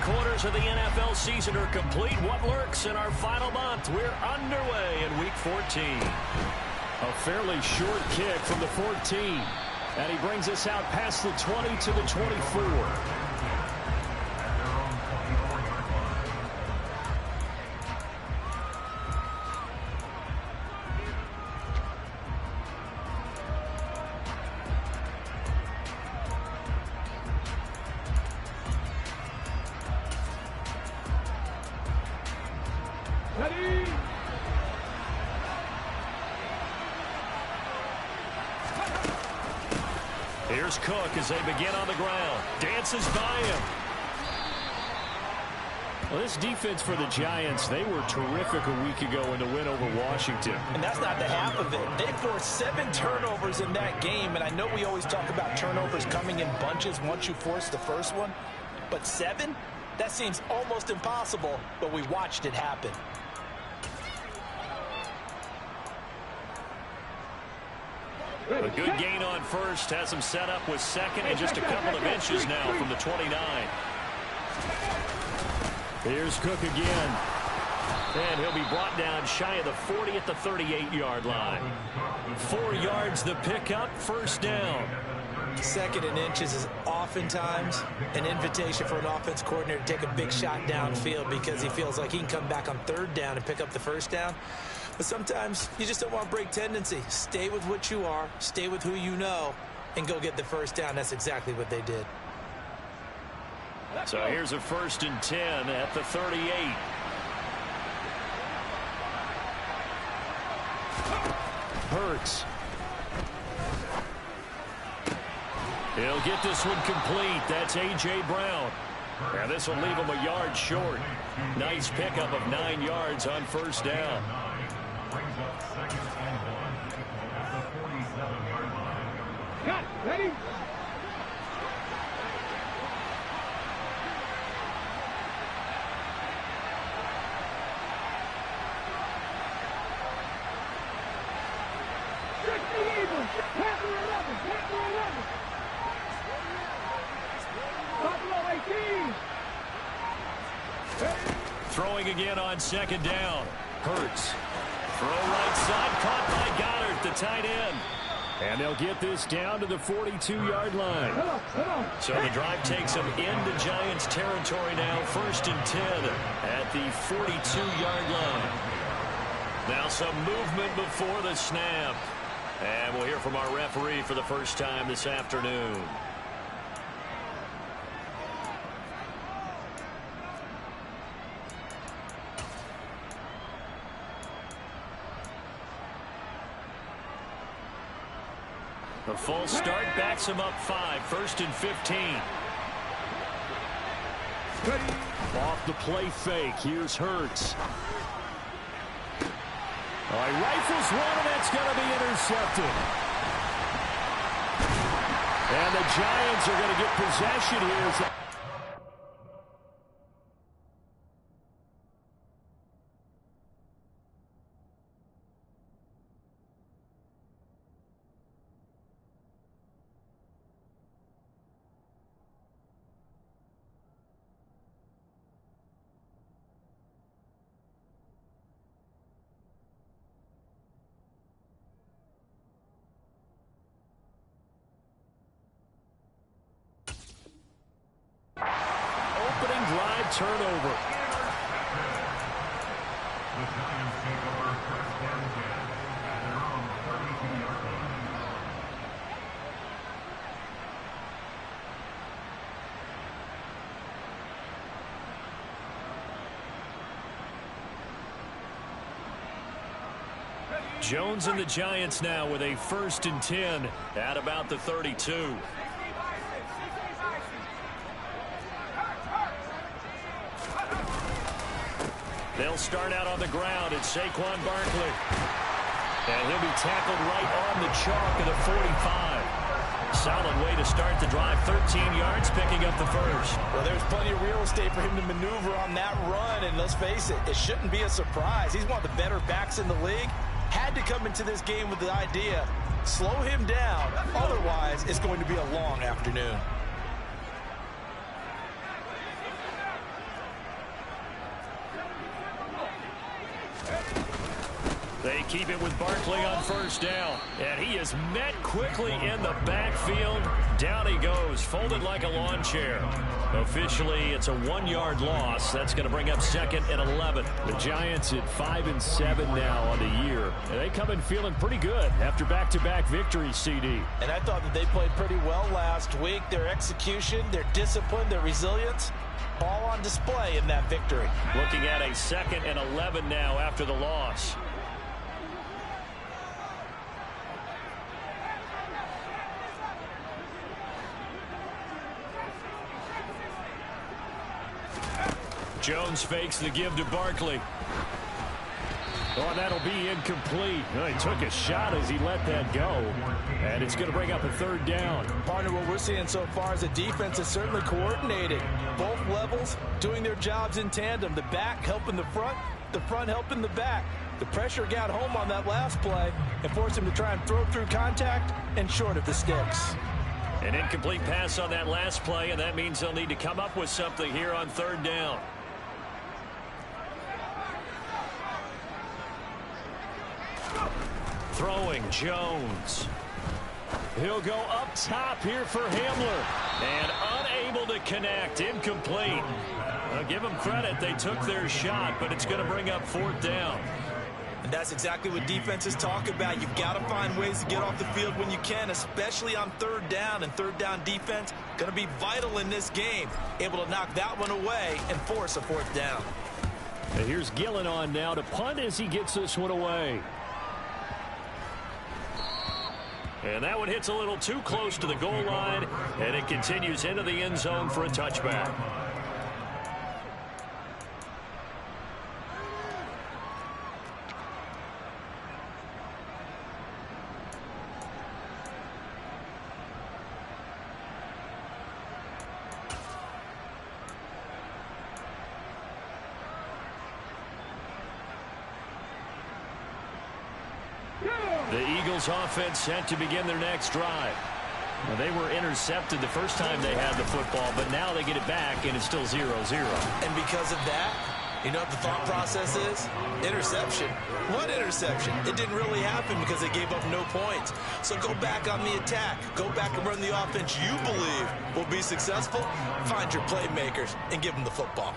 3/4 of the NFL season are complete. What lurks in our final month? We're underway in Week 14. A fairly short kick from the 14. And he brings us out past the 20 to the 24. Here's Cook as they begin on the ground. Dances by him. Well, this defense for the Giants, they were terrific a week ago in the win over Washington. And that's not the half of it. They forced 7 turnovers in that game, and I know we always talk about turnovers coming in bunches once you force the first one, but 7? That seems almost impossible, but we watched it happen. A good gain on first, has him set up with second and just a couple of inches now from the 29. Here's Cook again. And he'll be brought down shy of the 40 at the 38-yard line. 4 yards the pickup, first down. Second and inches is oftentimes an invitation for an offense coordinator to take a big shot downfield because he feels like he can come back on 3rd down and pick up the first down. But sometimes you just don't want to break tendency. Stay with what you are, stay with who you know, and go get the first down. That's exactly what they did. So here's a 1st and 10 at the 38. Hurts. He'll get this one complete. That's A.J. Brown. And this will leave him a yard short. Nice pickup of 9 yards on first down. Cut. Ready? Throwing again on 2nd down. Hurts. Throw right side, caught by Goddard, the tight end. And they'll get this down to the 42-yard line. So the drive takes them into Giants territory now, 1st and 10 at the 42-yard line. Now some movement before the snap. And we'll hear from our referee for the first time this afternoon. The false start backs him up 5, 1st and 15. Off the play fake, here's Hurts. He rifles one, and that's going to be intercepted. And the Giants are going to get possession here. Turnover. Jones and the Giants now with a 1st and 10 at about the 32. They'll start out on the ground. It's Saquon Barkley. And he'll be tackled right on the chalk of the 45. Solid way to start the drive. 13 yards, picking up the first. Well, there's plenty of real estate for him to maneuver on that run. And let's face it, it shouldn't be a surprise. He's one of the better backs in the league. Had to come into this game with the idea, slow him down. Otherwise, it's going to be a long afternoon. They keep it with Barkley on first down. And he is met quickly in the backfield. Down he goes, folded like a lawn chair. Officially, it's a 1-yard loss. That's going to bring up 2nd and 11. The Giants at 5-7 now on the year. And they come in feeling pretty good after back-to-back victories, CD. And I thought that they played pretty well last week. Their execution, their discipline, their resilience, all on display in that victory. Looking at a 2nd and 11 now after the loss. Jones fakes the give to Barkley. Oh, that'll be incomplete. He took a shot as he let that go. And it's going to bring up a 3rd down. Partner, what we're seeing so far is the defense is certainly coordinated. Both levels doing their jobs in tandem. The back helping the front helping the back. The pressure got home on that last play and forced him to try and throw through contact and short of the sticks. An incomplete pass on that last play, and that means they'll need to come up with something here on 3rd down. Throwing Jones. He'll go up top here for Hamler. And unable to connect. Incomplete. I'll give them credit. They took their shot, but it's going to bring up 4th down. And that's exactly what defenses talk about. You've got to find ways to get off the field when you can, especially on 3rd down. And 3rd down defense going to be vital in this game. Able to knock that one away and force a 4th down. And here's Gillen on now to punt as he gets this one away. And that one hits a little too close to the goal line, and it continues into the end zone for a touchback. The Eagles offense set to begin their next drive. Well, they were intercepted the first time they had the football, but now they get it back, and it's still 0-0. And because of that, you know what the thought process is? Interception. What interception? It didn't really happen because they gave up no points. So go back on the attack. Go back and run the offense you believe will be successful. Find your playmakers and give them the football.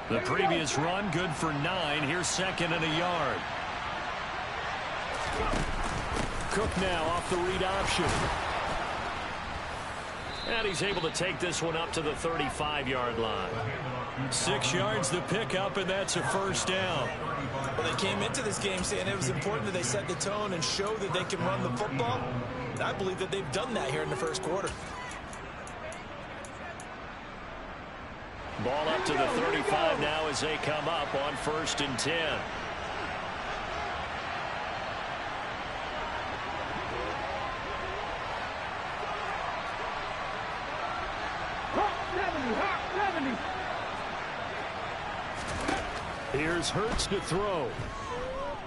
The previous run, good for 9. Here's 2nd and a yard. Cook now off the read option. And he's able to take this one up to the 35-yard line. 6 yards the pickup, and that's a 1st down. Well, they came into this game saying it was important that they set the tone and show that they can run the football. And I believe that they've done that here in the first quarter. Ball up to the 35 now as they come up on 1st and 10. Here's Hurts to throw.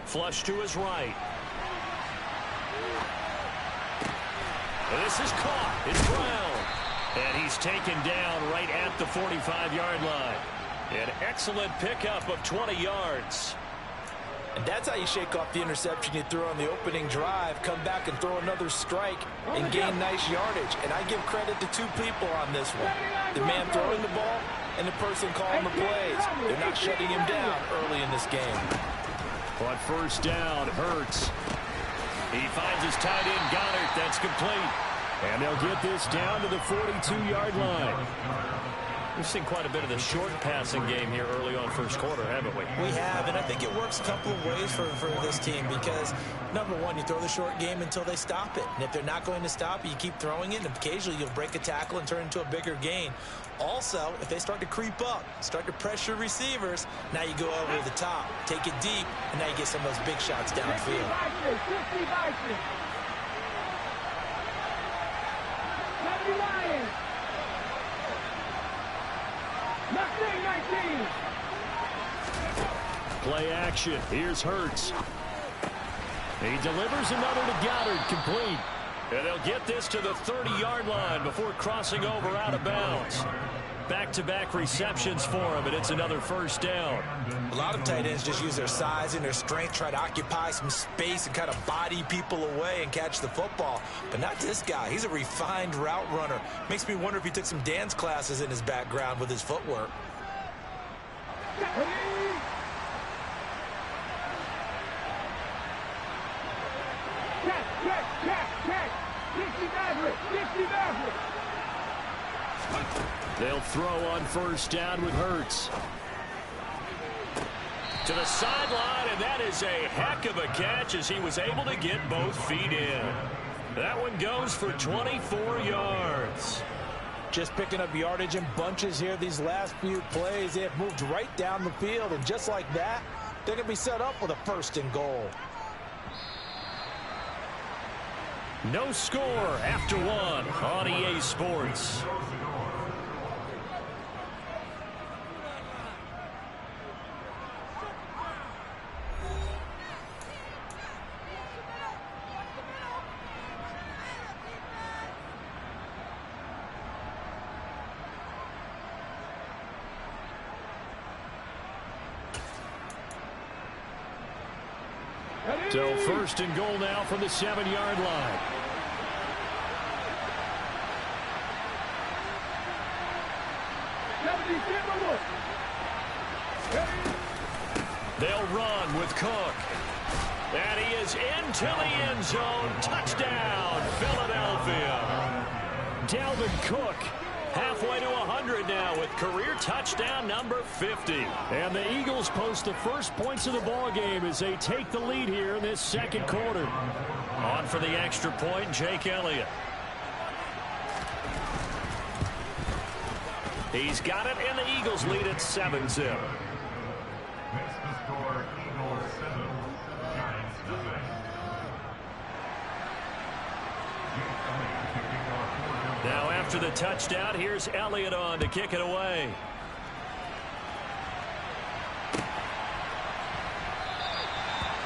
Flush to his right. And this is caught. It's Brown. And he's taken down right at the 45-yard line. An excellent pickup of 20 yards. And that's how you shake off the interception you threw on the opening drive, come back and throw another strike and gain nice yardage. And I give credit to 2 people on this one. The man throwing the ball and the person calling the plays. They're not shutting him down early in this game. On 1st down, Hurts. He finds his tight end, Goddard. That's complete. And they'll get this down to the 42-yard line. We've seen quite a bit of the short passing game here early on first quarter, haven't we? We have, and I think it works a couple of ways for this team because, number one, you throw the short game until they stop it. And if they're not going to stop it, you keep throwing it, and occasionally you'll break a tackle and turn into a bigger gain. Also, if they start to creep up, start to pressure receivers, now you go over the top, take it deep, and now you get some of those big shots downfield. Play action. Here's Hurts. He delivers another to Goddard, complete. And they'll get this to the 30-yard line before crossing over out of bounds. Back-to-back receptions for him, and it's another first down. A lot of tight ends just use their size and their strength, try to occupy some space and kind of body people away and catch the football. But not this guy. He's a refined route runner. Makes me wonder if he took some dance classes in his background with his footwork. They'll throw on first down with Hurts. To the sideline, and that is a heck of a catch as he was able to get both feet in. That one goes for 24 yards. Just picking up yardage in bunches here these last few plays. They have moved right down the field, and just like that, they're going to be set up with a first and goal. No score after one on EA Sports. So first and goal now from the 7-yard line. They'll run with Cook. And he is into the end zone. Touchdown, Philadelphia. Dalvin Cook halfway to 100 now with career touchdown number 50. And the Eagles post the first points of the ball game as they take the lead here in this second quarter. On for the extra point, Jake Elliott. He's got it, and the Eagles lead at 7-0. Now after the touchdown, here's Elliott on to kick it away.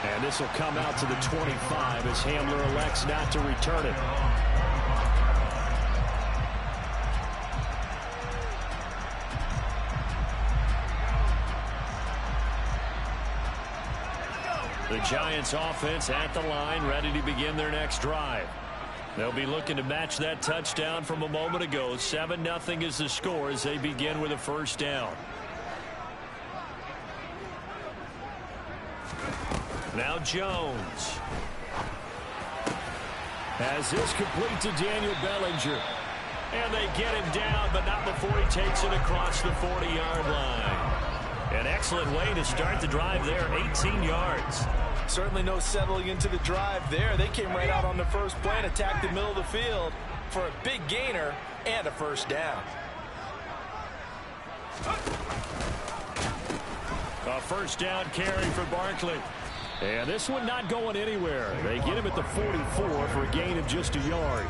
And this will come out to the 25 as Hamler elects not to return it. The Giants offense at the line, ready to begin their next drive. They'll be looking to match that touchdown from a moment ago. 7-0 is the score as they begin with a first down. Now Jones. Has this complete to Daniel Bellinger. And they get him down, but not before he takes it across the 40-yard line. An excellent way to start the drive there, 18 yards. Certainly no settling into the drive there. They came right out on the first play and attacked the middle of the field for a big gainer and a first down. A first down carry for Barkley. And this one not going anywhere. They get him at the 44 for a gain of just a yard.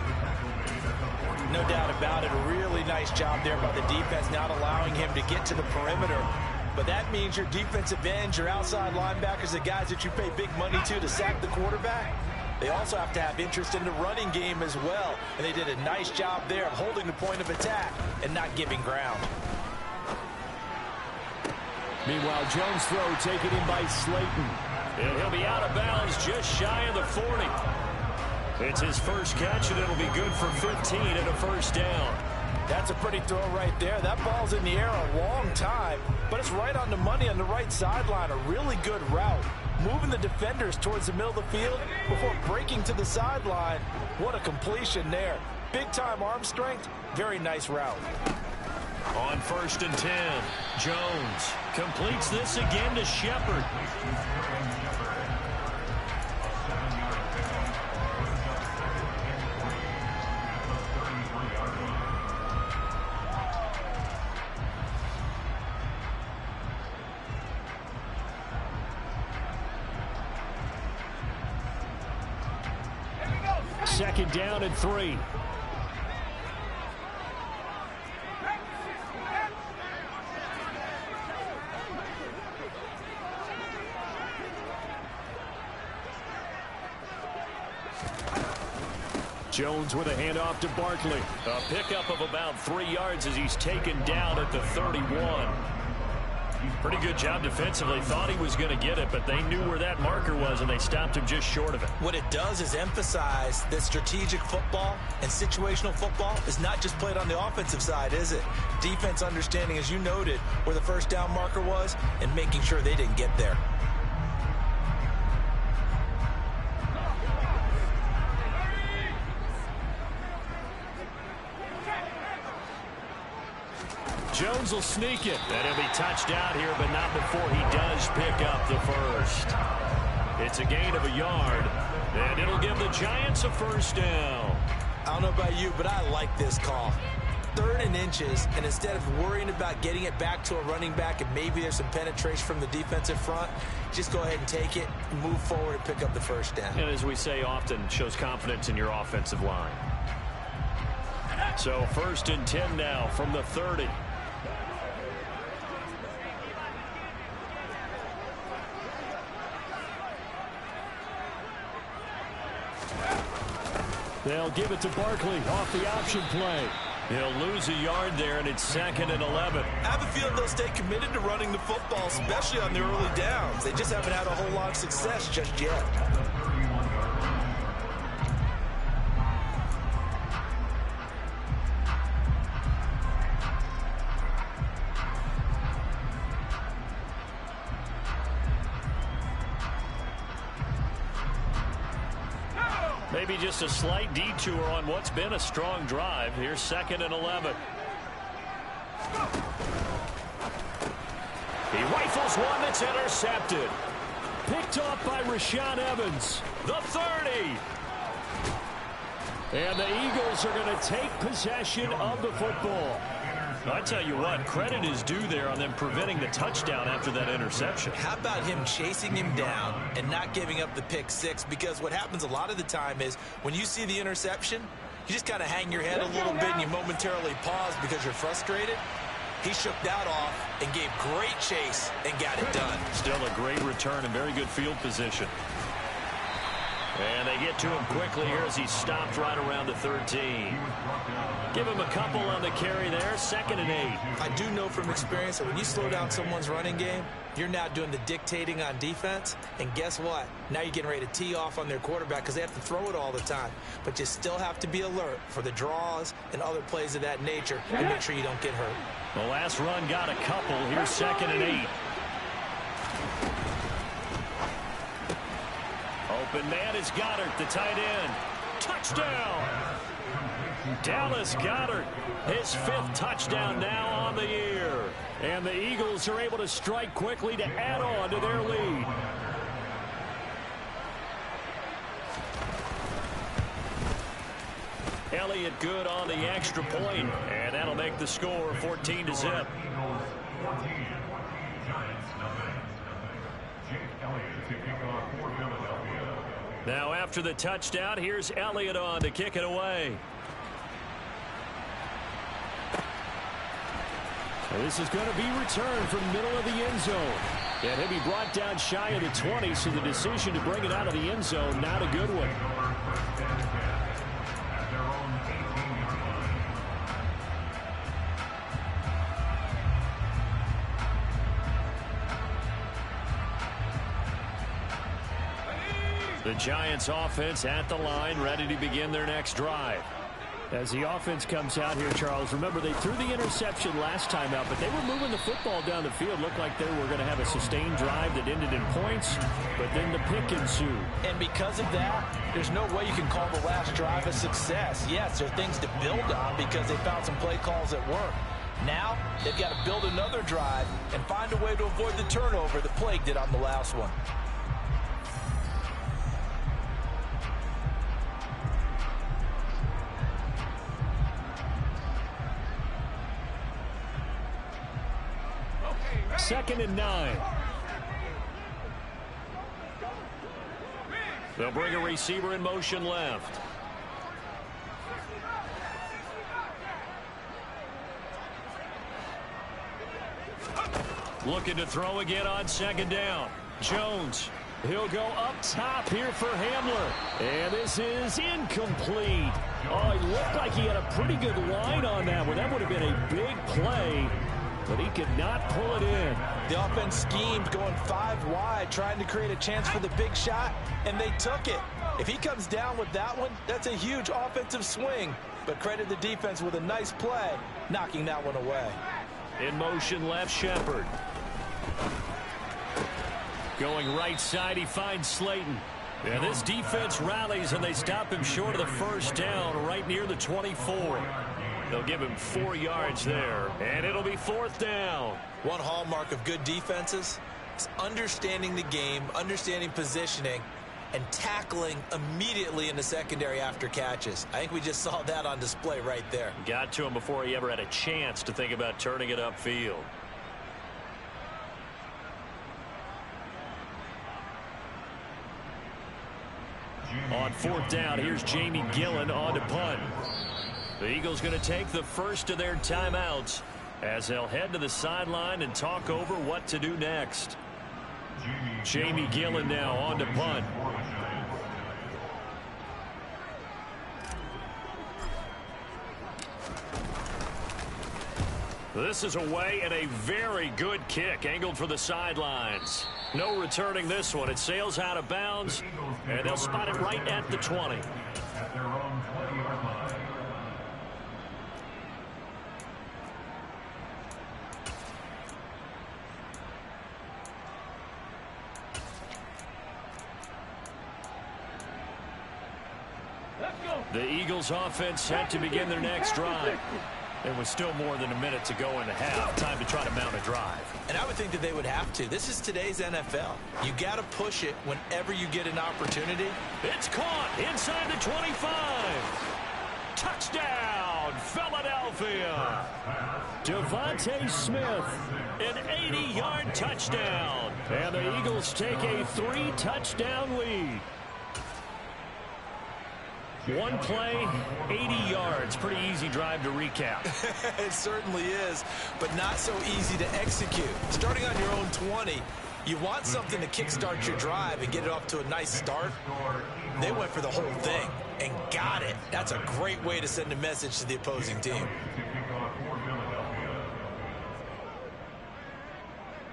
No doubt about it. A really nice job there by the defense, not allowing him to get to the perimeter. But that means your defensive ends, your outside linebackers, the guys that you pay big money to sack the quarterback, they also have to have interest in the running game as well. And they did a nice job there of holding the point of attack and not giving ground. Meanwhile, Jones' throw taken in by Slayton. And he'll be out of bounds just shy of the 40. It's his first catch, and it'll be good for 15 and a first down. That's a pretty throw right there. That ball's in the air a long time, but it's right on the money on the right sideline. A really good route. Moving the defenders towards the middle of the field before breaking to the sideline. What a completion there. Big-time arm strength. Very nice route. On first and 10, Jones completes this again to Shepard. Second down and 3. Jones with a handoff to Barkley. A pickup of about 3 yards as he's taken down at the 31. Pretty good job defensively. Thought he was going to get it, but they knew where that marker was, and they stopped him just short of it. What it does is emphasize that strategic football and situational football is not just played on the offensive side, is it? Defense understanding, as you noted, where the first down marker was and making sure they didn't get there. Jones will sneak it. And he'll be touched out here, but not before he does pick up the first. It's a gain of a yard, and it'll give the Giants a first down. I don't know about you, but I like this call. 3rd and inches, and instead of worrying about getting it back to a running back and maybe there's some penetration from the defensive front, just go ahead and take it, move forward, and pick up the first down. And as we say often, shows confidence in your offensive line. So 1st and 10 now from the 30. They'll give it to Barkley off the option play. He'll lose a yard there, and it's 2nd and 11. I have a feeling they'll stay committed to running the football, especially on the early downs. They just haven't had a whole lot of success just yet. Maybe just a slight detour on what's been a strong drive. Here's 2nd and 11. He rifles one that's intercepted. Picked off by Rashaan Evans. The 30. And the Eagles are going to take possession of the football. I tell you what, credit is due there on them preventing the touchdown after that interception. How about him chasing him down and not giving up the pick six? Because what happens a lot of the time is when you see the interception, you just kind of hang your head a little bit and you momentarily pause because you're frustrated. He shook that off and gave great chase and got it done. Still a great return and very good field position. And they get to him quickly here as he stopped right around the 13. Give him a couple on the carry there. 2nd and 8. I do know from experience that when you slow down someone's running game, you're now doing the dictating on defense. And guess what? Now you're getting ready to tee off on their quarterback because they have to throw it all the time. But you still have to be alert for the draws and other plays of that nature and make sure you don't get hurt. The last run got a couple. Here's 2nd and 8. Open man is Goddard, the tight end. Touchdown! Dallas Goedert, his 5th touchdown now on the year. And the Eagles are able to strike quickly to add on to their lead. Elliott good on the extra point, and that'll make the score 14-0. Now after the touchdown, here's Elliott on to kick it away. And this is going to be returned from the middle of the end zone. And he'll be brought down shy of the 20, so the decision to bring it out of the end zone, not a good one. The Giants offense at the line, ready to begin their next drive. As the offense comes out here, Charles, remember they threw the interception last time out, but they were moving the football down the field. Looked like they were going to have a sustained drive that ended in points, but then the pick ensued. And because of that, there's no way you can call the last drive a success. Yes, there are things to build on because they found some play calls that work. Now, they've got to build another drive and find a way to avoid the turnover that plagued it on the last one. Second and 9. They'll bring a receiver in motion left. Looking to throw again on 2nd down. Jones He'll go up top here for Hamler. And this is incomplete. Oh, he looked like he had a pretty good line on that one. That would have been a big play, but he could not pull it in. The offense schemed going 5 wide, trying to create a chance for the big shot, and they took it. If he comes down with that one, that's a huge offensive swing. But credit the defense with a nice play, knocking that one away. In motion left, Shepard. Going right side, he finds Slayton. And this defense rallies, and they stop him short of the first down right near the 24. They'll give him 4 yards there, and it'll be 4th down. One hallmark of good defenses is understanding the game, understanding positioning, and tackling immediately in the secondary after catches. I think we just saw that on display right there. Got to him before he ever had a chance to think about turning it upfield. On 4th down, here's Jamie Gillen on to punt. The Eagles going to take the first of their timeouts as they'll head to the sideline and talk over what to do next. Jamie Gillen now on to punt. This is away and a very good kick angled for the sidelines. No returning this one. It sails out of bounds, and they'll spot it right at the 20. At their own 20-yard line. The Eagles offense set to begin their next drive. There was still more than a minute to go in the half. Time to try to mount a drive. And I would think that they would have to. This is today's NFL. You got to push it whenever you get an opportunity. It's caught inside the 25. Touchdown, Philadelphia. Devontae Smith, an 80-yard touchdown. And the Eagles take a 3-touchdown lead. One play, 80 yards. Pretty easy drive to recap. It certainly is, but not so easy to execute. Starting on your own 20, you want something to kickstart your drive and get it off to a nice start. They went for the whole thing and got it. That's a great way to send a message to the opposing team.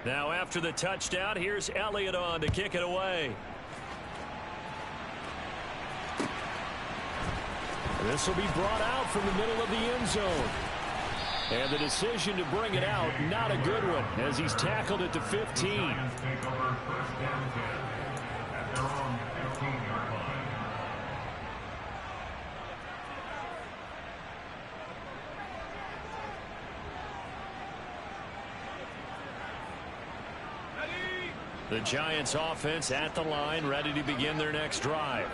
Now after the touchdown, here's Elliott on to kick it away. This will be brought out from the middle of the end zone. And the decision to bring it out, not a good one, as he's tackled at the 15. The Giants offense at the line, ready to begin their next drive.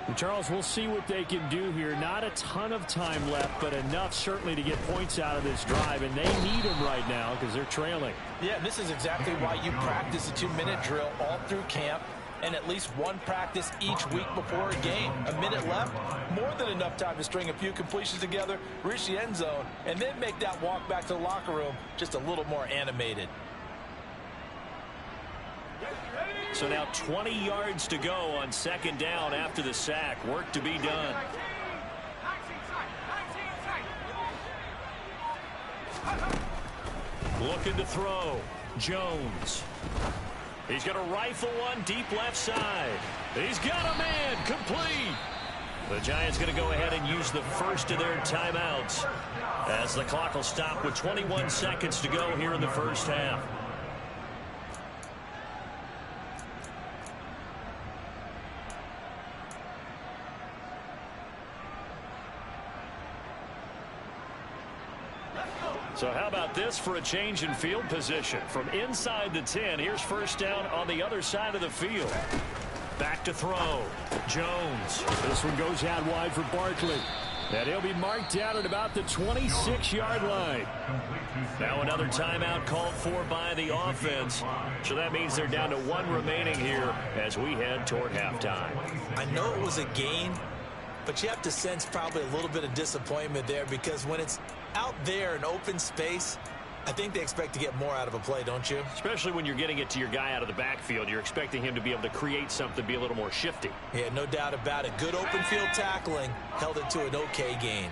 And Charles, we'll see what they can do here. Not a ton of time left, but enough certainly to get points out of this drive, and they need them right now because they're trailing. Yeah, this is exactly why you practice a 2-minute drill all through camp and at least one practice each week before a game. A minute left, more than enough time to string a few completions together, reach the end zone, and then make that walk back to the locker room just a little more animated. So now 20 yards to go on 2nd down after the sack. Work to be done. Looking to throw. Jones. He's going to rifle one deep left side. He's got a man. Complete. The Giants going to go ahead and use the first of their timeouts as the clock will stop with 21 seconds to go here in the first half. So how about this for a change in field position? From inside the 10, here's first down on the other side of the field. Back to throw. Jones. This one goes out wide for Barkley. And he'll be marked down at about the 26-yard line. Now another timeout called for by the offense. So that means they're down to 1 remaining here as we head toward halftime. I know it was a gain, but you have to sense probably a little bit of disappointment there because when it's out there in open space, I think they expect to get more out of a play, don't you? Especially when you're getting it to your guy out of the backfield. You're expecting him to be able to create something, be a little more shifty. Yeah, no doubt about it. Good open field tackling held it to an okay gain.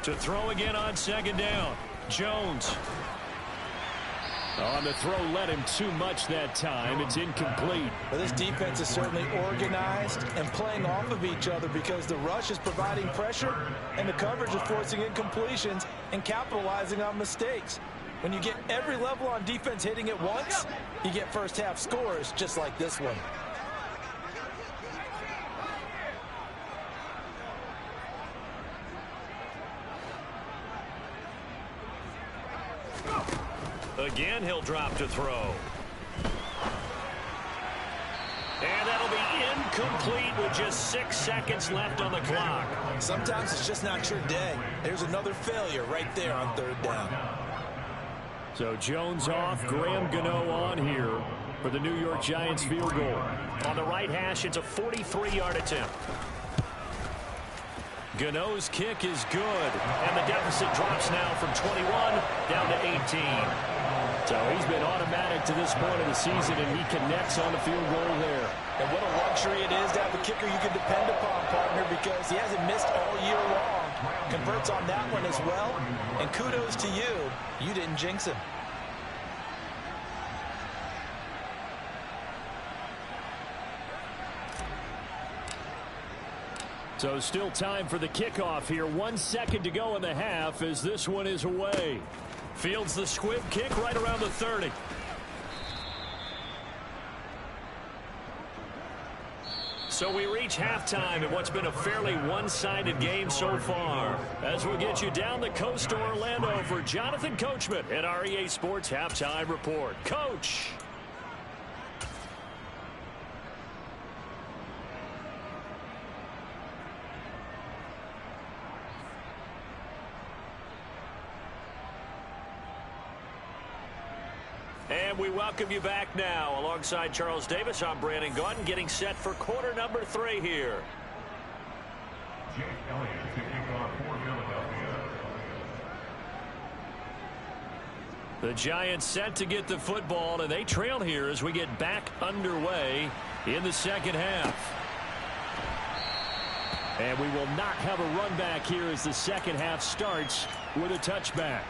To throw again on second down. Jones. On the throw, led him too much that time. It's incomplete. Well, this defense is certainly organized and playing off of each other because the rush is providing pressure and the coverage is forcing incompletions and capitalizing on mistakes. When you get every level on defense hitting at once, you get first half scores just like this one. Again, he'll drop to throw. And that'll be incomplete with just 6 seconds left on the clock. Sometimes it's just not your day. There's another failure right there on third down. So Jones off, Graham Gano on here for the New York Giants field goal. On the right hash, it's a 43-yard attempt. Gano's kick is good, and the deficit drops now from 21 down to 18. So he's been automatic to this point of the season, and he connects on the field goal there. And what a luxury it is to have a kicker you can depend upon, partner, because he hasn't missed all year long. Converts on that one as well, and kudos to you. You didn't jinx him. So still time for the kickoff here. 1 second to go in the half as this one is away. Fields the squib kick right around the 30. So we reach halftime in what's been a fairly one-sided game so far. As we'll get you down the coast to Orlando for Jonathan Coachman at our EA Sports Halftime Report. Coach! And we welcome you back now. Alongside Charles Davis, I'm Brandon Gaudin, getting set for quarter number 3 here. Jake Elliott to kick off for Philadelphia. The Giants set to get the football, and they trail here as we get back underway in the second half. And we will not have a run back here as the second half starts with a touchback.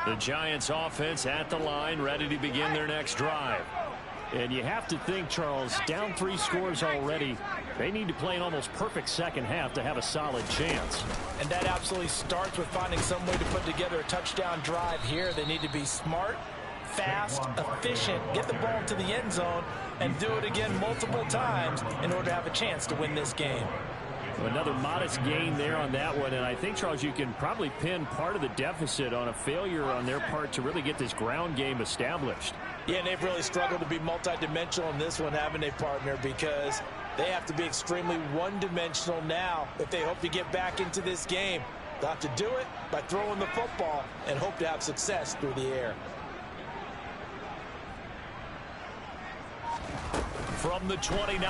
The Giants offense at the line, ready to begin their next drive. And you have to think, Charles, down 3 scores already. They need to play an almost perfect second half to have a solid chance. And that absolutely starts with finding some way to put together a touchdown drive here. They need to be smart, fast, efficient, get the ball to the end zone, and do it again multiple times in order to have a chance to win this game. Another modest gain there on that one, and I think, Charles, you can probably pin part of the deficit on a failure on their part to really get this ground game established. Yeah, and they've really struggled to be multidimensional in this one, haven't they, partner, because they have to be extremely one-dimensional now if they hope to get back into this game. They'll have to do it by throwing the football and hope to have success through the air. From the 29,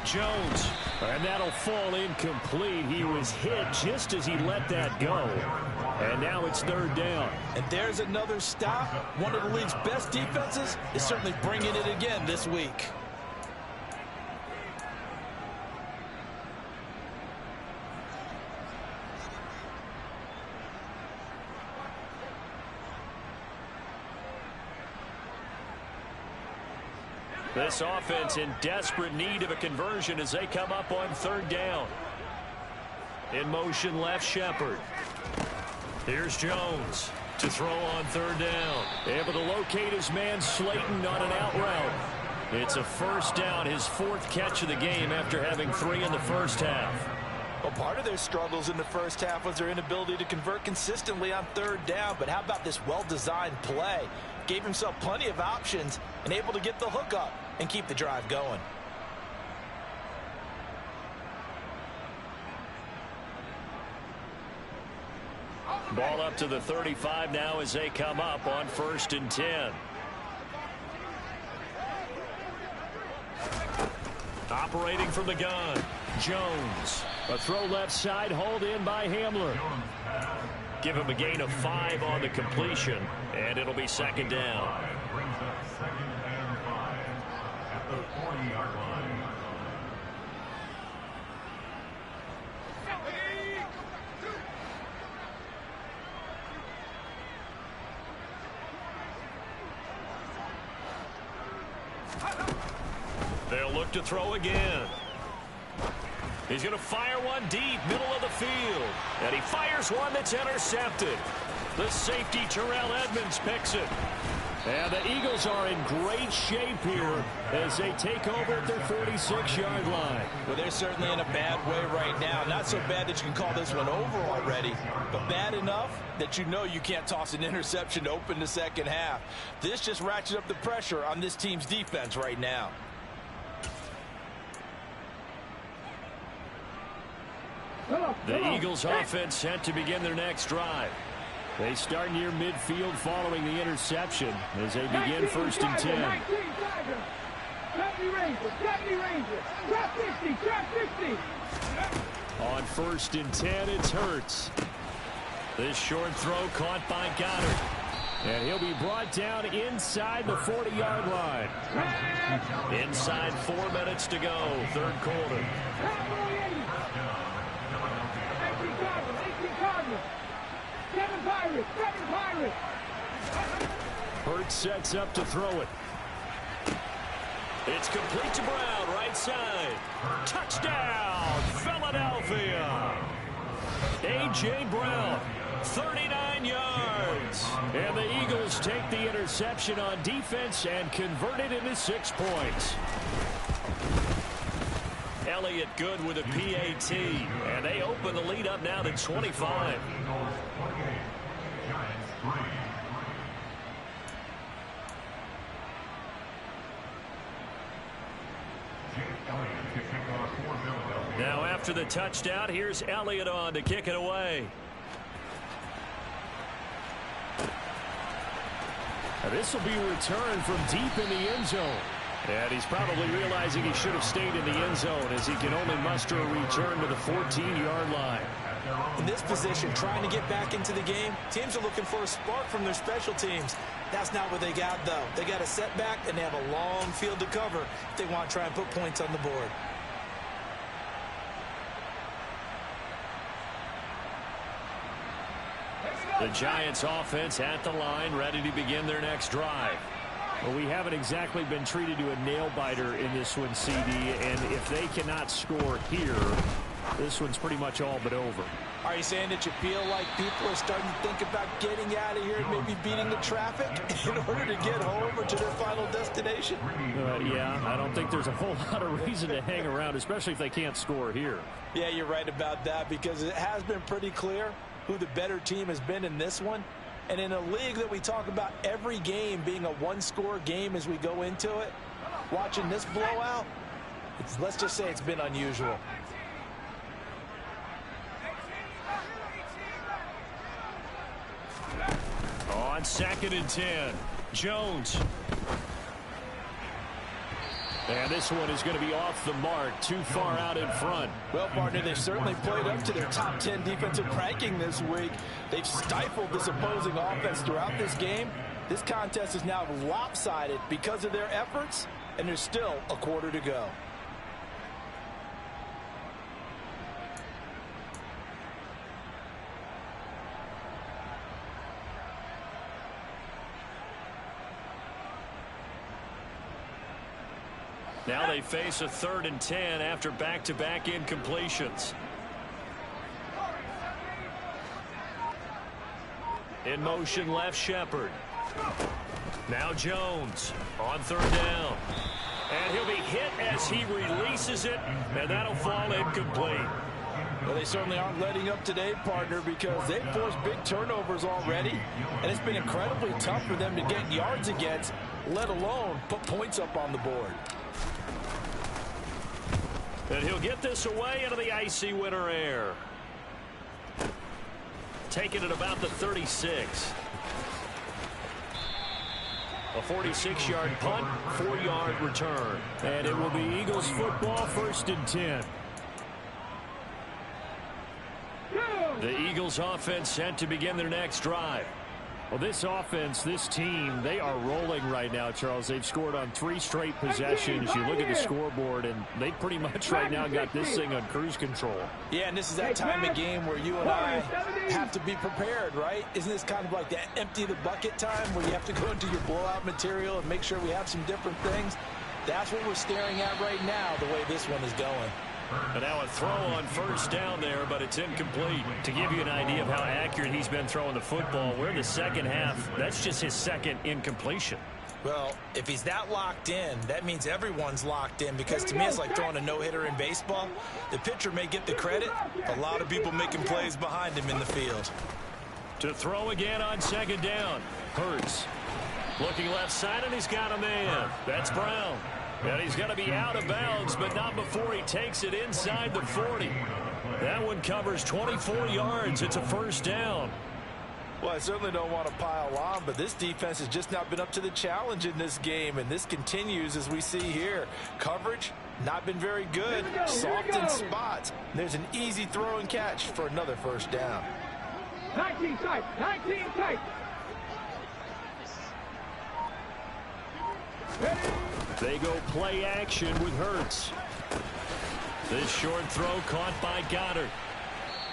Jones, and that'll fall incomplete. He was hit just as he let that go, and now it's third down. And there's another stop. One of the league's best defenses is certainly bringing it again this week. This offense in desperate need of a conversion as they come up on third down. In motion left, Shepard. Here's Jones to throw on third down. Able to locate his man Slayton on an out route. It's a first down, his 4th catch of the game after having 3 in the first half. Well, part of their struggles in the first half was their inability to convert consistently on third down. But how about this well-designed play? Gave himself plenty of options and able to get the hook up and keep the drive going. Ball up to the 35 now as they come up on 1st and 10. Operating from the gun, Jones. A throw left side, hauled in by Hamler. Give him a gain of 5 on the completion, and it'll be 2nd down. Brings up 2nd and 5 at the 40-yard line. They'll look to throw again. He's going to fire one deep, middle of the field. And he fires one that's intercepted. The safety, Terrell Edmonds, picks it. And the Eagles are in great shape here as they take over at their 46-yard line. Well, they're certainly in a bad way right now. Not so bad that you can call this one over already, but bad enough that you know you can't toss an interception to open the second half. This just ratchets up the pressure on this team's defense right now. The Eagles offense set to begin their next drive. They start near midfield following the interception as they begin 1st and 10. On 1st and 10, it's Hurts. This short throw caught by Goddard. And he'll be brought down inside the 40-yard line. Inside 4 minutes to go, 3rd quarter. Hurts sets up to throw it. It's complete to Brown, right side. Touchdown, Philadelphia. A.J. Brown, 39 yards. And the Eagles take the interception on defense and convert it into 6 points. Elliott good with a PAT, and they open the lead up now to 25. Now after the touchdown, here's Elliott on to kick it away. Now this will be returned from deep in the end zone. And he's probably realizing he should have stayed in the end zone as he can only muster a return to the 14-yard line. In this position, trying to get back into the game, teams are looking for a spark from their special teams. That's not what they got, though. They got a setback, and they have a long field to cover if they want to try and put points on the board. The Giants offense at the line, ready to begin their next drive. Well, we haven't exactly been treated to a nail-biter in this one, CD, and if they cannot score here, this one's pretty much all but over. Are you saying that you feel like people are starting to think about getting out of here and maybe beating the traffic in order to get home or to their final destination? Yeah, I don't think there's a whole lot of reason to hang around, especially if they can't score here. Yeah, you're right about that because it has been pretty clear who the better team has been in this one. And in a league that we talk about every game being a one-score game as we go into it, watching this blowout, let's just say it's been unusual. On 2nd and 10, Jones. And this one is going to be off the mark, too far out in front. Well, partner, they've certainly played up to their top 10 defensive ranking this week. They've stifled this opposing offense throughout this game. This contest is now lopsided because of their efforts, and there's still a quarter to go. Now they face a 3rd and 10 after back-to-back incompletions. In motion, left Shepard. Now Jones on 3rd down. And he'll be hit as he releases it, and that'll fall incomplete. Well, they certainly aren't letting up today, partner, because they've forced big turnovers already, and it's been incredibly tough for them to get yards against, let alone put points up on the board. And he'll get this away into the icy winter air. Taking it about the 36. A 46-yard punt, 4-yard return. And it will be Eagles football, 1st and 10. The Eagles offense set to begin their next drive. Well, this offense, this team, they are rolling right now, Charles. They've scored on 3 straight possessions. You look at the scoreboard, and they pretty much right now got this thing on cruise control. Yeah, and this is that time of game where you and I have to be prepared, right? Isn't this kind of like that empty the bucket time where you have to go into your blowout material and make sure we have some different things? That's what we're staring at right now, the way this one is going. And now a throw on 1st down there, but it's incomplete. To give you an idea of how accurate he's been throwing the football, we're in the second half. That's just his 2nd incompletion. Well, if he's that locked in, that means everyone's locked in, because to me it's like throwing a no-hitter in baseball. The pitcher may get the credit, but a lot of people making plays behind him in the field. To throw again on 2nd down. Hurts. Looking left side, and he's got a man. That's Brown. And he's going to be out of bounds, but not before he takes it inside the 40. That one covers 24 yards. It's a 1st down. Well, I certainly don't want to pile on, but this defense has just not been up to the challenge in this game, and this continues as we see here. Coverage, not been very good. Soft in spots. There's an easy throw and catch for another 1st down. 19 tight, 19 tight. They go play action with Hurts. This short throw caught by Goddard.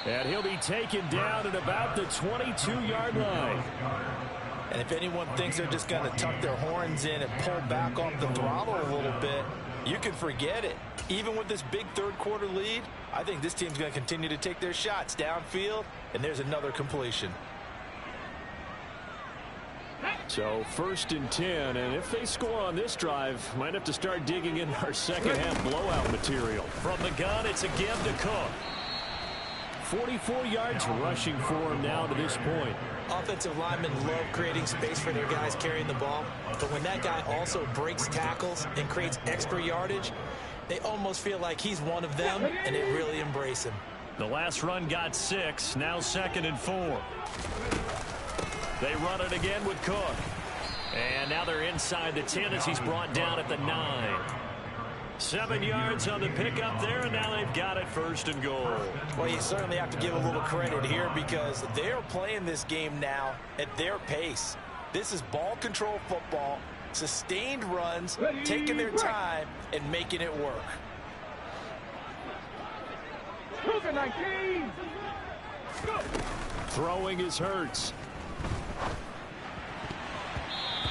And he'll be taken down at about the 22-yard line. And if anyone thinks they're just going to tuck their horns in and pull back off the throttle a little bit, you can forget it. Even with this big 3rd quarter lead, I think this team's going to continue to take their shots downfield, and there's another completion. So 1st and 10, and if they score on this drive, might have to start digging in our second half blowout material. From the gun, it's a give to Cook. 44 yards rushing for him now to this point. Offensive linemen love creating space for their guys carrying the ball, but when that guy also breaks tackles and creates extra yardage, they almost feel like he's one of them, and they really embrace him. The last run got 6, now 2nd and 4. They run it again with Cook. And now they're inside the 10 as he's brought down at the 9. 7 yards on the pickup there, and now they've got it 1st and goal. Well, you certainly have to give a little credit here because they're playing this game now at their pace. This is ball control football, sustained runs, taking their time, and making it work. 19. Go. Throwing is Hurts.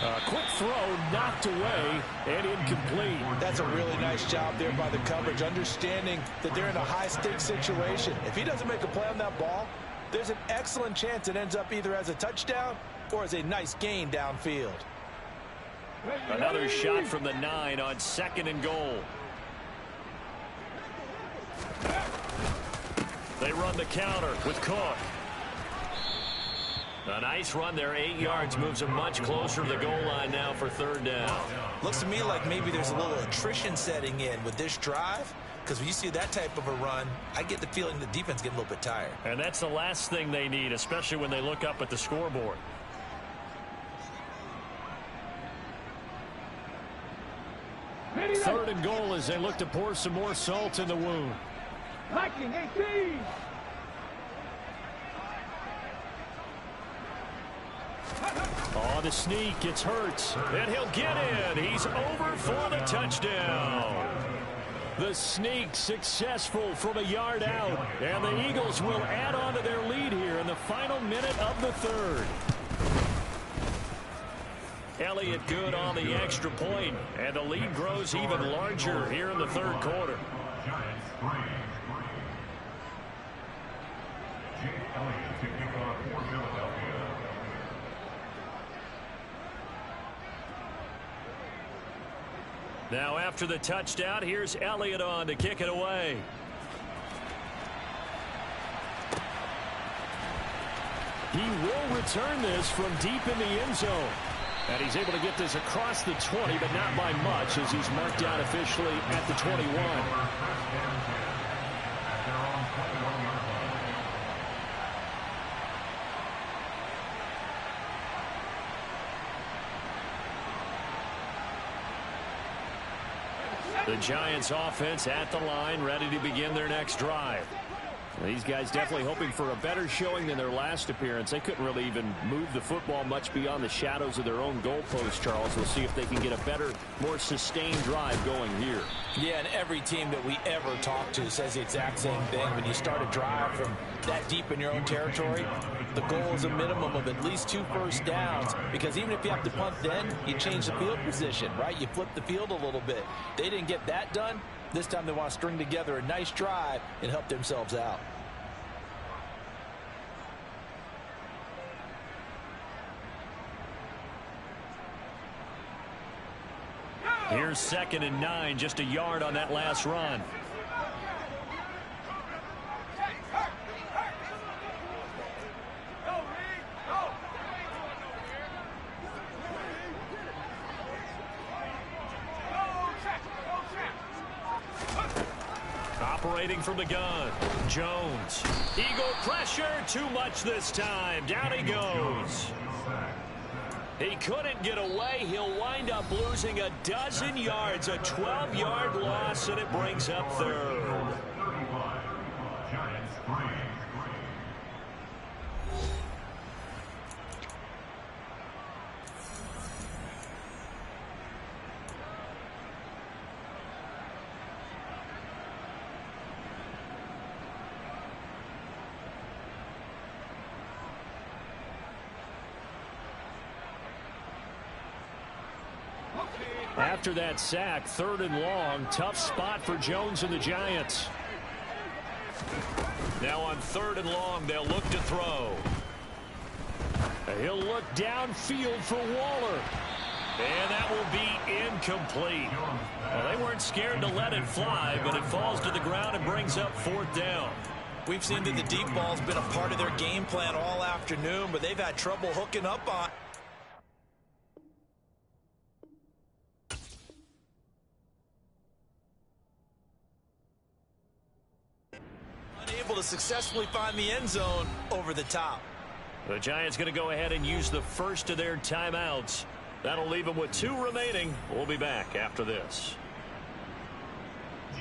A quick throw knocked away and incomplete. That's a really nice job there by the coverage, understanding that they're in a high-stakes situation. If he doesn't make a play on that ball, there's an excellent chance it ends up either as a touchdown or as a nice gain downfield. Another shot from the 9 on 2nd and goal. They run the counter with Cook. A nice run there, 8 yards, moves them much closer to the goal line now for 3rd down. Looks to me like maybe there's a little attrition setting in with this drive, because when you see that type of a run, I get the feeling the defense getting a little bit tired. And that's the last thing they need, especially when they look up at the scoreboard. Third and goal as they look to pour some more salt in the wound. Viking 18. On the sneak, it's Hurts, and he'll get in. He's over for the touchdown. The sneak successful from a yard out, and the Eagles will add on to their lead here in the final minute of the 3rd. Elliott good on the extra point, and the lead grows even larger here in the 3rd quarter. Giants 3. Jake Elliott to kick off for Philadelphia. Now after the touchdown, here's Elliott on to kick it away. return this from deep in the end zone. And he's able to get this across the 20, but not by much, as he's marked out officially at the 21. The Giants offense at the line, ready to begin their next drive. These guys definitely hoping for a better showing than their last appearance. They couldn't really even move the football much beyond the shadows of their own goalpost, Charles. We'll see if they can get a better, more sustained drive going here. Yeah, and every team that we ever talk to says the exact same thing. When you start a drive from that deep in your own territory, the goal is a minimum of at least 2 first downs, because even if you have to punt then, you change the field position, right? You flip the field a little bit. They didn't get that done. This time they want to string together a nice drive and help themselves out. Here's 2nd and 9, just a yard on that last run. Operating from the gun, Jones. Eagle pressure, too much this time. Down he goes. He couldn't get away. He'll wind up losing a dozen yards, a 12-yard loss, and it brings up 3rd. Giants 3. After that sack, 3rd and long, tough spot for Jones and the Giants. Now on 3rd and long, they'll look to throw. He'll look downfield for Waller. And that will be incomplete. Well, they weren't scared to let it fly, but it falls to the ground and brings up 4th down. We've seen that the deep ball's been a part of their game plan all afternoon, but they've had trouble hooking up on. Unable to successfully find the end zone over the top. The Giants going to go ahead and use the first of their timeouts. That'll leave them with 2 remaining. We'll be back after this.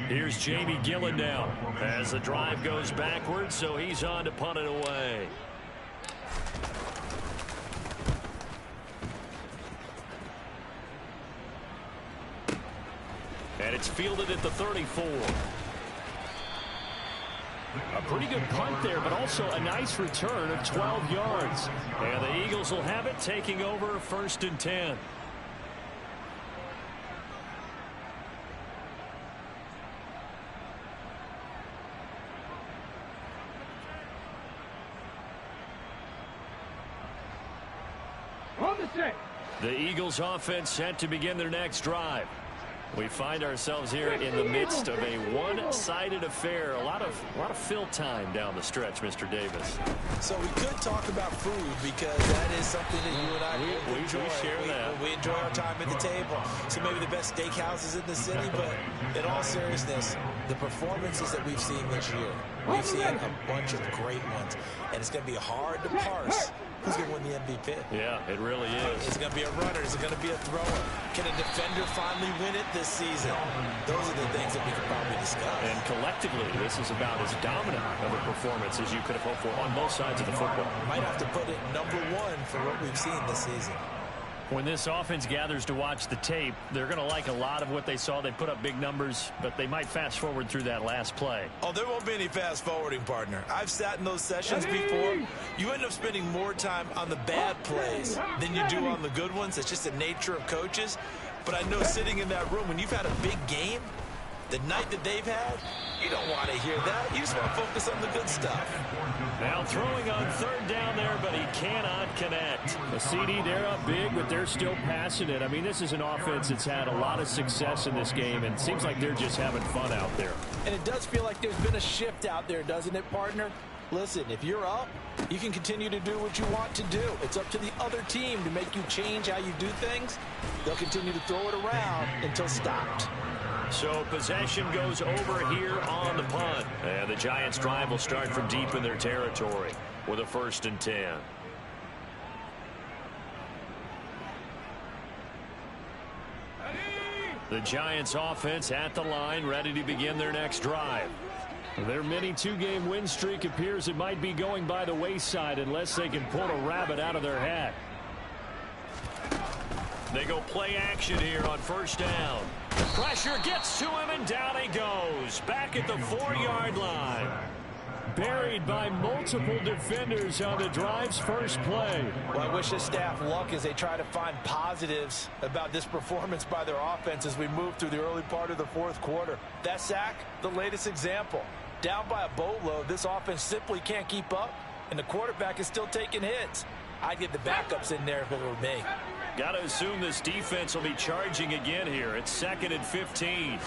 Here's Jamie Gillen now as the drive goes backwards, so he's on to punt it away. And it's fielded at the 34. A pretty good punt there, but also a nice return of 12 yards. And the Eagles will have it, taking over 1st and 10. On the set. The Eagles offense set to begin their next drive. We find ourselves here in the midst of a one-sided affair. A lot of fill time down the stretch, Mr. Davis. So we could talk about food, because that is something that you and I enjoy. We share that. We enjoy our time at the table. So maybe the best steakhouses in the city, but in all seriousness, the performances that we've seen this year, we've seen a bunch of great ones, and it's going to be hard to parse who's going to win the MVP. Yeah, it really is. Is it going to be a runner? Is it going to be a thrower? Can a defender finally win it this season? Those are the things that we could probably discuss. And collectively, this is about as dominant of a performance as you could have hoped for on both sides of the football. Might have to put it number 1 for what we've seen this season. When this offense gathers to watch the tape, they're going to like a lot of what they saw. They put up big numbers, but they might fast forward through that last play. Oh, there won't be any fast forwarding, partner. I've sat in those sessions before. You end up spending more time on the bad plays than you do on the good ones. It's just the nature of coaches. But I know sitting in that room, when you've had a big game, the night that they've had, you don't want to hear that. You just want to focus on the good stuff. Now throwing on 3rd down there, but he cannot connect. The CD, they're up big, but they're still passing it. I mean, this is an offense that's had a lot of success in this game, and it seems like they're just having fun out there. And it does feel like there's been a shift out there, doesn't it, partner? Listen, if you're up, you can continue to do what you want to do. It's up to the other team to make you change how you do things. They'll continue to throw it around until stopped. So possession goes over here on the punt. And the Giants' drive will start from deep in their territory with a 1st and 10. The Giants' offense at the line, ready to begin their next drive. Their mini 2-game win streak appears it might be going by the wayside unless they can pull a rabbit out of their hat. They go play action here on 1st down. The pressure gets to him, and down he goes. Back at the 4-yard line. Buried by multiple defenders on the drive's first play. Well, I wish this staff luck as they try to find positives about this performance by their offense as we move through the early part of the 4th quarter. That sack, the latest example. Down by a boatload, this offense simply can't keep up, and the quarterback is still taking hits. I'd get the backups in there if it were me. Got to assume this defense will be charging again here. It's 2nd and 15.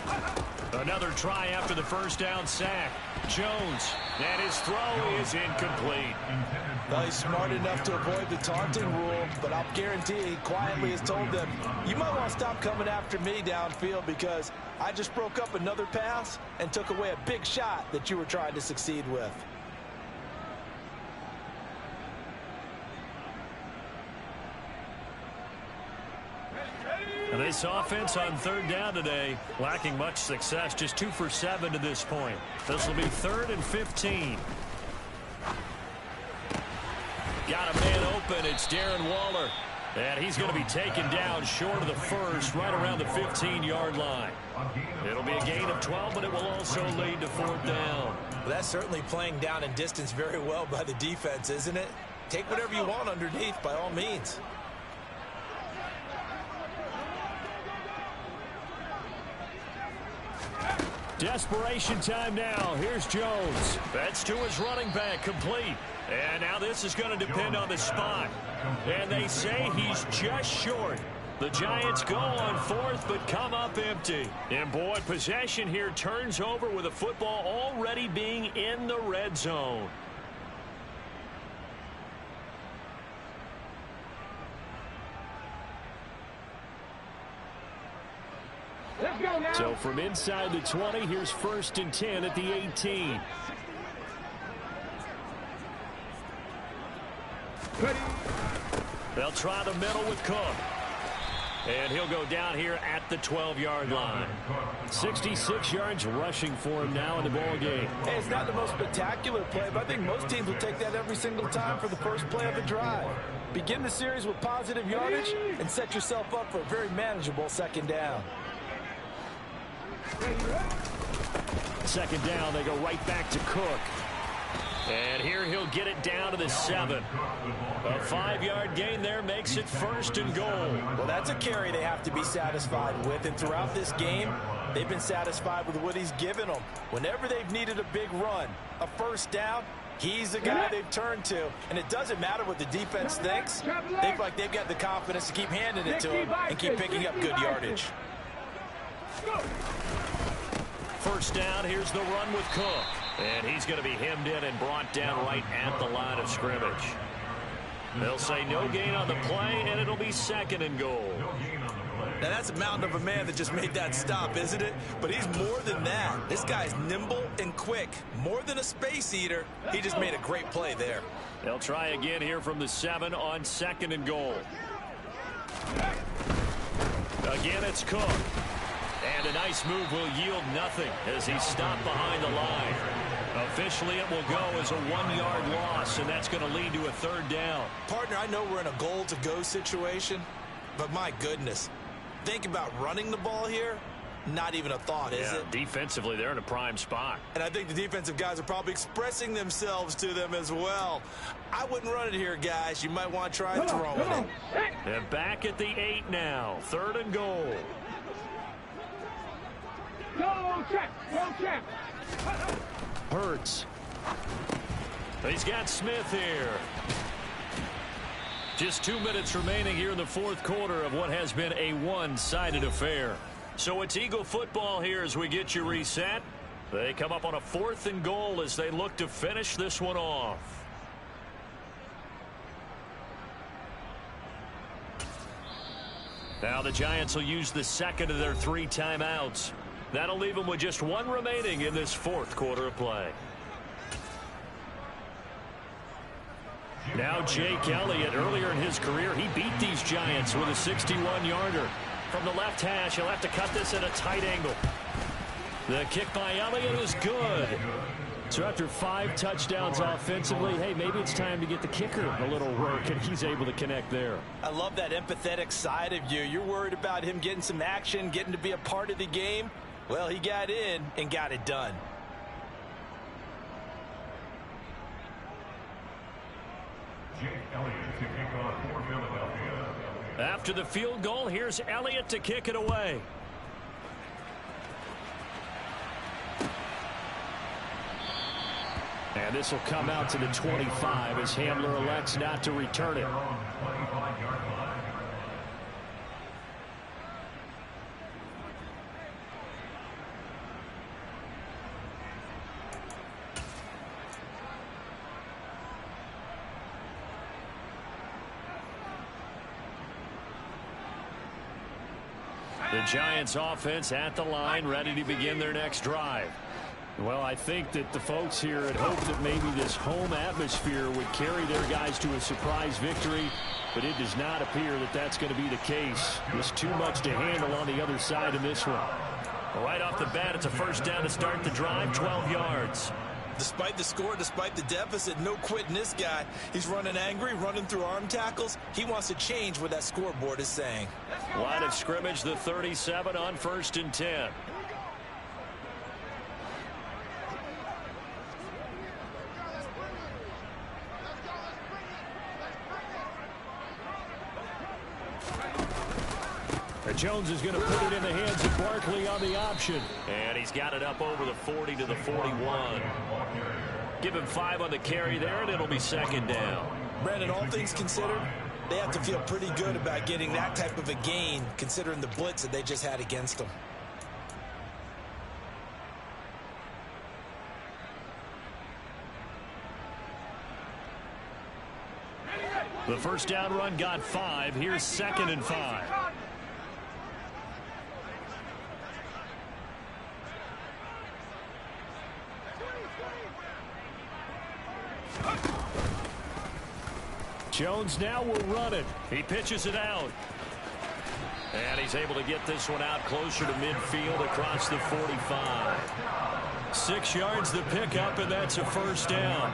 Another try after the 1st down sack. Jones, and his throw is incomplete. Well, he's smart enough to avoid the taunting rule, but I'll guarantee he quietly has told them, you might want to stop coming after me downfield because I just broke up another pass and took away a big shot that you were trying to succeed with. And this offense on 3rd down today, lacking much success, just 2 for 7 to this point. This will be 3rd and 15. Got a man open. It's Darren Waller. And he's going to be taken down short of the 1st, right around the 15-yard line. It'll be a gain of 12, but it will also lead to 4th down. Well, that's certainly playing down in distance very well by the defense, isn't it? Take whatever you want underneath, by all means. Desperation time now. Here's Jones. That's to his running back, complete. And now this is going to depend on the spot. And they say he's just short. The Giants go on 4th, but come up empty. And boy, possession here turns over with the football already being in the red zone. So from inside the 20, here's 1st and 10 at the 18. They'll try the middle with Cook. And he'll go down here at the 12-yard line. 66 yards rushing for him now in the ball game. Hey, it's not the most spectacular play, but I think most teams will take that every single time for the first play of the drive. Begin the series with positive yardage and set yourself up for a very manageable 2nd down. 2nd down, they go right back to Cook. And here he'll get it down to the 7. A 5-yard gain there makes it 1st and goal. Well, that's a carry they have to be satisfied with. And throughout this game, they've been satisfied with what he's given them. Whenever they've needed a big run, a 1st down, he's the guy they've turned to. And it doesn't matter what the defense thinks. They feel like they've got the confidence to keep handing it to him and keep picking up good yardage. 1st down, here's the run with Cook. And he's going to be hemmed in and brought down right at the line of scrimmage. They'll say no gain on the play, and it'll be 2nd and goal. Now, that's a mountain of a man that just made that stop, isn't it? But he's more than that. This guy's nimble and quick. More than a space eater. He just made a great play there. They'll try again here from the 7 on 2nd and goal. Again, it's Cook. And a nice move will yield nothing as he's stopped behind the line. Officially, it will go as a 1-yard loss, and that's going to lead to a 3rd down. Partner, I know we're in a goal-to-go situation, but my goodness, think about running the ball here. Not even a thought, is it? Defensively, they're in a prime spot. And I think the defensive guys are probably expressing themselves to them as well. I wouldn't run it here, guys. You might want to try throwing it. And back at the 8 now. 3rd and goal. Go check! Go check! Hurts. He's got Smith here. Just 2 minutes remaining here in the 4th quarter of what has been a one-sided affair. So it's Eagle football here as we get you reset. They come up on a 4th and goal as they look to finish this one off. Now the Giants will use the second of their 3 timeouts. That'll leave them with just 1 remaining in this 4th quarter of play. Now Jake Elliott, earlier in his career, he beat these Giants with a 61-yarder. From the left hash, he'll have to cut this at a tight angle. The kick by Elliott is good. So after 5 touchdowns offensively, hey, maybe it's time to get the kicker a little work, and he's able to connect there. I love that empathetic side of you. You're worried about him getting some action, getting to be a part of the game. Well, he got in and got it done. Jake Elliott to kick off for Philadelphia. After the field goal, here's Elliott to kick it away. And this will come out to the 25 as Hamler elects not to return it. The Giants offense at the line, ready to begin their next drive. Well, I think that the folks here had hoped that maybe this home atmosphere would carry their guys to a surprise victory, but it does not appear that that's going to be the case. There's too much to handle on the other side in this one. Right off the bat, it's a first down to start the drive, 12 yards. Despite the score, despite the deficit, no quitting this guy. He's running angry, running through arm tackles. He wants to change what that scoreboard is saying. Line of scrimmage, the 37 on 1st and 10. Jones is going to put it in the hands of Barkley on the option. And he's got it up over the 40 to the 41. Give him 5 on the carry there, and it'll be 2nd down. Brandon, all things considered, they have to feel pretty good about getting that type of a gain, considering the blitz that they just had against them. The first down run got 5. Here's 2nd and 5. Jones now will run it. He pitches it out. And he's able to get this one out closer to midfield across the 45. 6 yards the pickup, and that's a first down.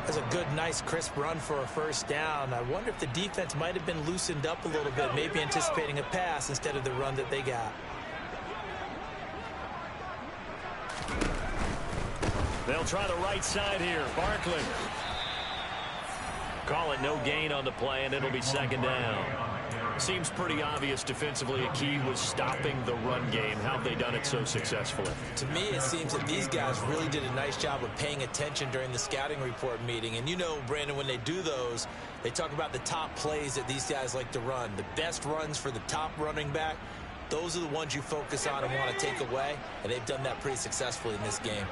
That's a good, nice, crisp run for a first down. I wonder if the defense might have been loosened up a little bit, maybe anticipating a pass instead of the run that they got. They'll try the right side here. Barkley. Call it no gain on the play, and it'll be 2nd down. Seems pretty obvious defensively a key was stopping the run game. How have they done it so successfully? To me, it seems that these guys really did a nice job of paying attention during the scouting report meeting. And you know, Brandon, when they do those, they talk about the top plays that these guys like to run. The best runs for the top running back, those are the ones you focus on and want to take away. And they've done that pretty successfully in this game.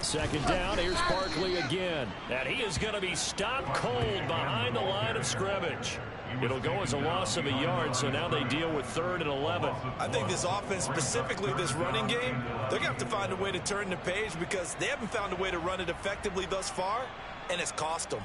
2nd down, here's Barkley again. And he is going to be stopped cold behind the line of scrimmage. It'll go as a loss of a yard, so now they deal with 3rd and 11. I think this offense, specifically this running game, they're going to have to find a way to turn the page because they haven't found a way to run it effectively thus far, and it's cost them.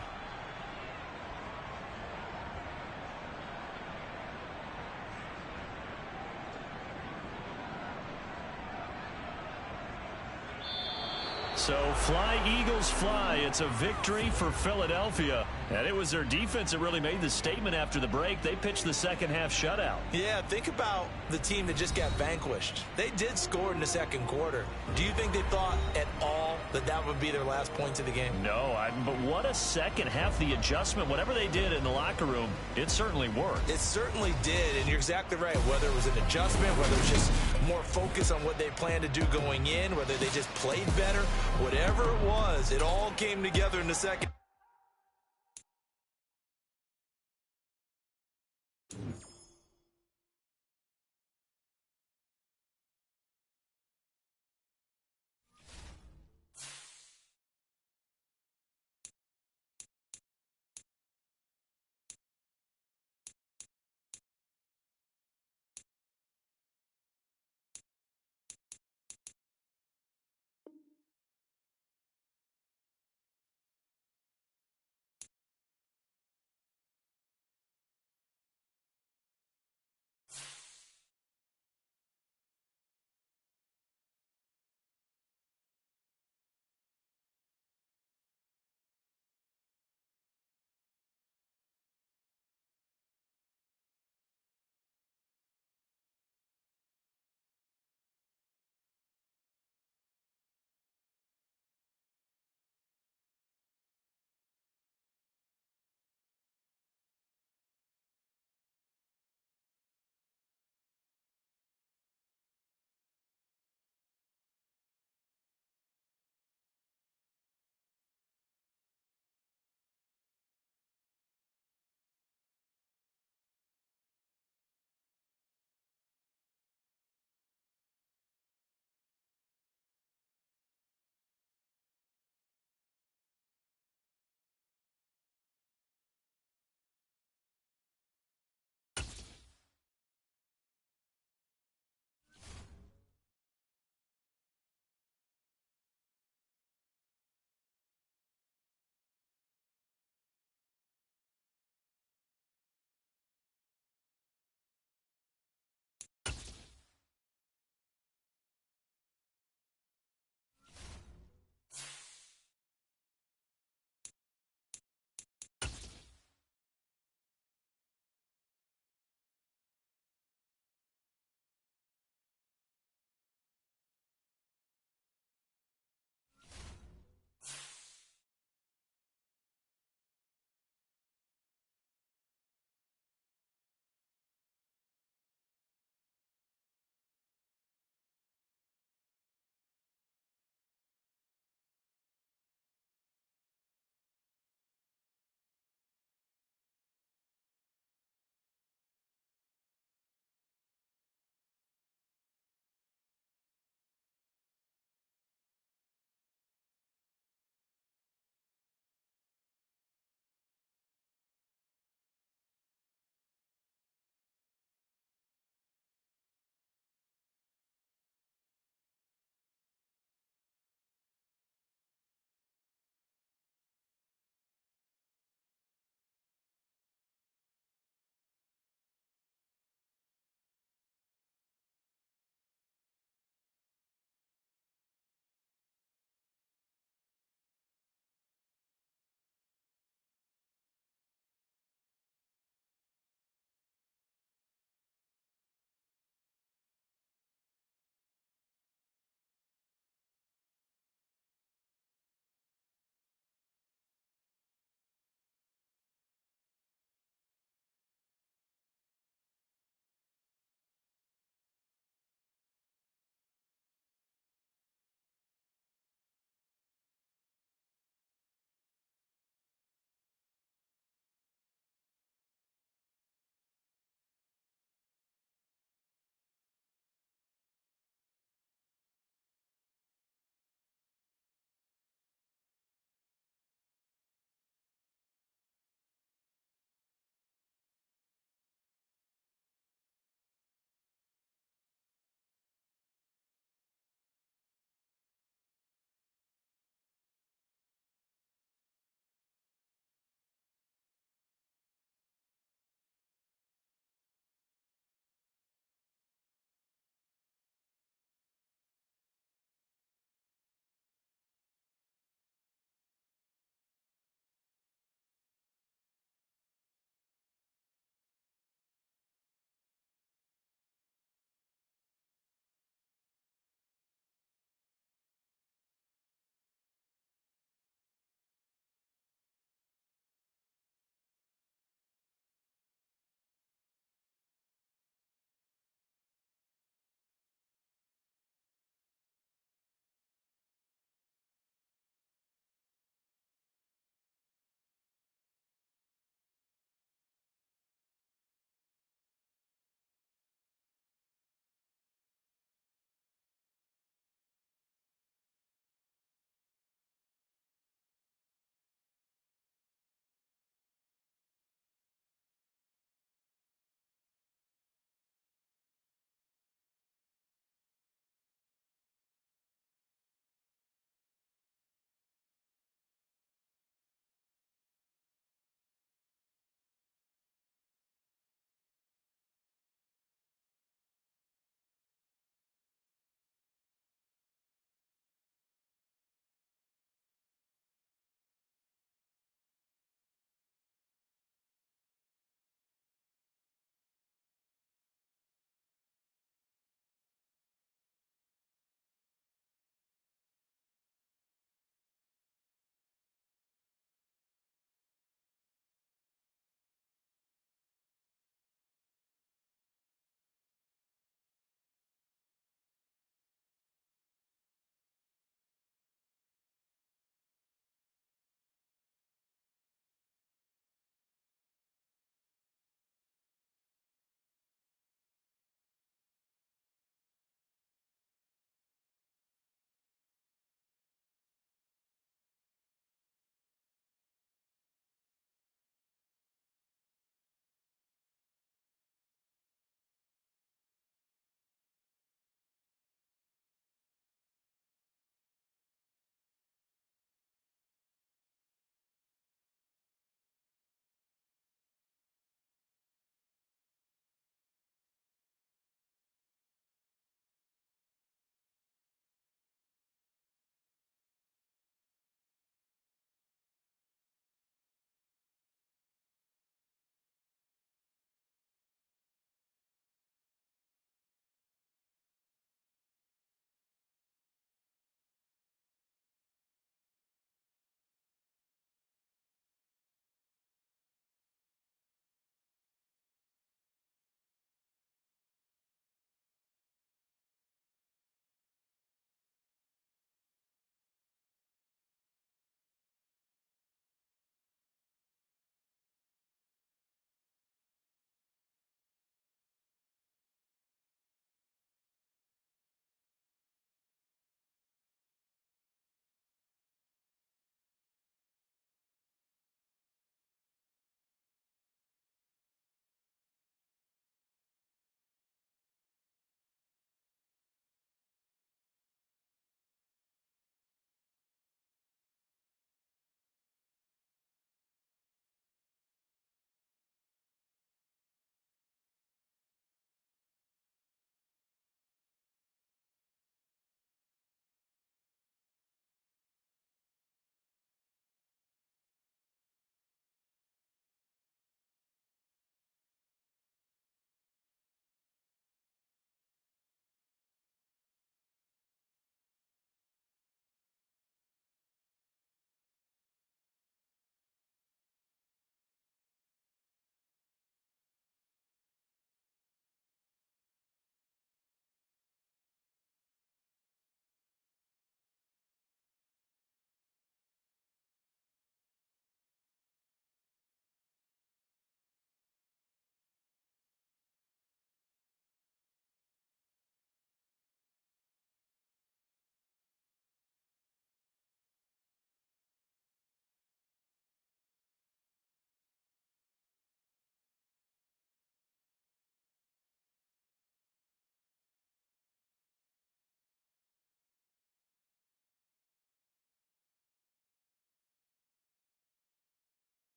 So fly, Eagles, fly. It's a victory for Philadelphia. And it was their defense that really made the statement after the break. They pitched the second half shutout. Yeah, think about the team that just got vanquished. They did score in the second quarter. Do you think they thought at all that that would be their last points of the game? No, but what a second half. The adjustment, whatever they did in the locker room, it certainly worked. It certainly did, and you're exactly right. Whether it was an adjustment, whether it was just more focus on what they planned to do going in, whether they just played better, whatever it was, it all came together in the second.